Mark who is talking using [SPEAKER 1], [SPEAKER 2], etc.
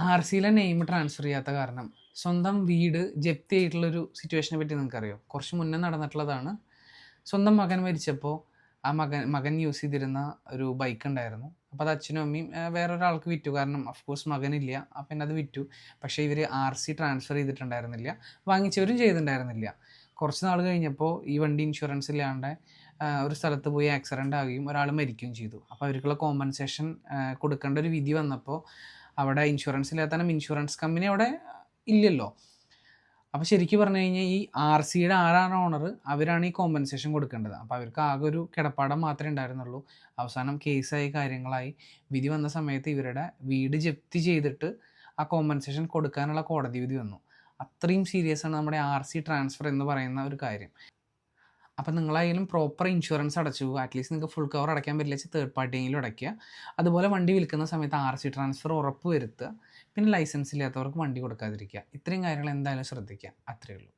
[SPEAKER 1] RCയിലെ name transfer ചെയ്യാത്ത കാരണം സ്വന്തം വീട് ജപ്തി ആയിട്ടുള്ളൊരു സിറ്റുവേഷനെ പറ്റി നിങ്ങൾക്കറിയോ? കുറച്ച് മുന്നേ നടന്നിട്ടുള്ളതാണ്. സ്വന്തം മകൻ മരിച്ചപ്പോൾ ആ മകൻ യൂസ് ചെയ്തിരുന്ന ഒരു ബൈക്ക് ഉണ്ടായിരുന്നു. അപ്പോൾ അത് അച്ഛനും അമ്മയും വേറൊരാൾക്ക് വിറ്റു. കാരണം ഓഫ് കോഴ്സ് മകനില്ല. അപ്പം പിന്നെ അത് വിറ്റു. പക്ഷേ ഇവർ RC ട്രാൻസ്ഫർ ചെയ്തിട്ടുണ്ടായിരുന്നില്ല. വാങ്ങിച്ചവരും ചെയ്തിട്ടുണ്ടായിരുന്നില്ല. കുറച്ച് നാൾ കഴിഞ്ഞപ്പോൾ ഈ വണ്ടി ഇൻഷുറൻസ് ഇല്ലാണ്ട് ഒരു സ്ഥലത്ത് പോയി ആക്സിഡൻ്റ് ആവുകയും ഒരാൾ മരിക്കുകയും ചെയ്തു. അപ്പോൾ അവർക്കുള്ള കോമ്പൻസേഷൻ കൊടുക്കേണ്ട ഒരു വിധി വന്നപ്പോൾ അവിടെ ഇൻഷുറൻസ് ഇല്ലാത്തതിനും ഇൻഷുറൻസ് കമ്പനി അവിടെ ഇല്ലല്ലോ. അപ്പോൾ ശരിക്കും പറഞ്ഞു കഴിഞ്ഞാൽ ഈ RCയുടെ ആരാണ് ഓണർ, അവരാണ് ഈ കോമ്പൻസേഷൻ കൊടുക്കേണ്ടത്. അപ്പോൾ അവർക്ക് ആകെ ഒരു കിടപ്പാടം മാത്രമേ ഉണ്ടായിരുന്നുള്ളൂ. അവസാനം കേസായി കാര്യങ്ങളായി വിധി വന്ന സമയത്ത് ഇവരുടെ വീട് ജപ്തി ചെയ്തിട്ട് ആ കോമ്പൻസേഷൻ കൊടുക്കാനുള്ള കോടതി വിധി വന്നു. അത്രയും സീരിയസ് ആണ് നമ്മുടെ RC ട്രാൻസ്ഫർ എന്ന് പറയുന്ന ഒരു കാര്യം. അപ്പം നിങ്ങളായാലും പ്രോപ്പർ ഇൻഷുറൻസ് അടച്ചു, അറ്റ്ലീസ്റ്റ് നിങ്ങൾക്ക് ഫുൾ കവർ അടയ്ക്കാൻ പറ്റില്ല വെച്ചാൽ തേർഡ് പാർട്ടിയെങ്കിലും അടയ്ക്കുക. അതുപോലെ വണ്ടി വിൽക്കുന്ന സമയത്ത് RC ട്രാൻസ്ഫർ ഉറപ്പ് വരുത്തുക. പിന്നെ ലൈസൻസ് ഇല്ലാത്തവർക്ക് വണ്ടി കൊടുക്കാതിരിക്കുക. ഇത്രയും കാര്യങ്ങൾ എന്തായാലും ശ്രദ്ധിക്കുക. അത്രയേ ഉള്ളൂ.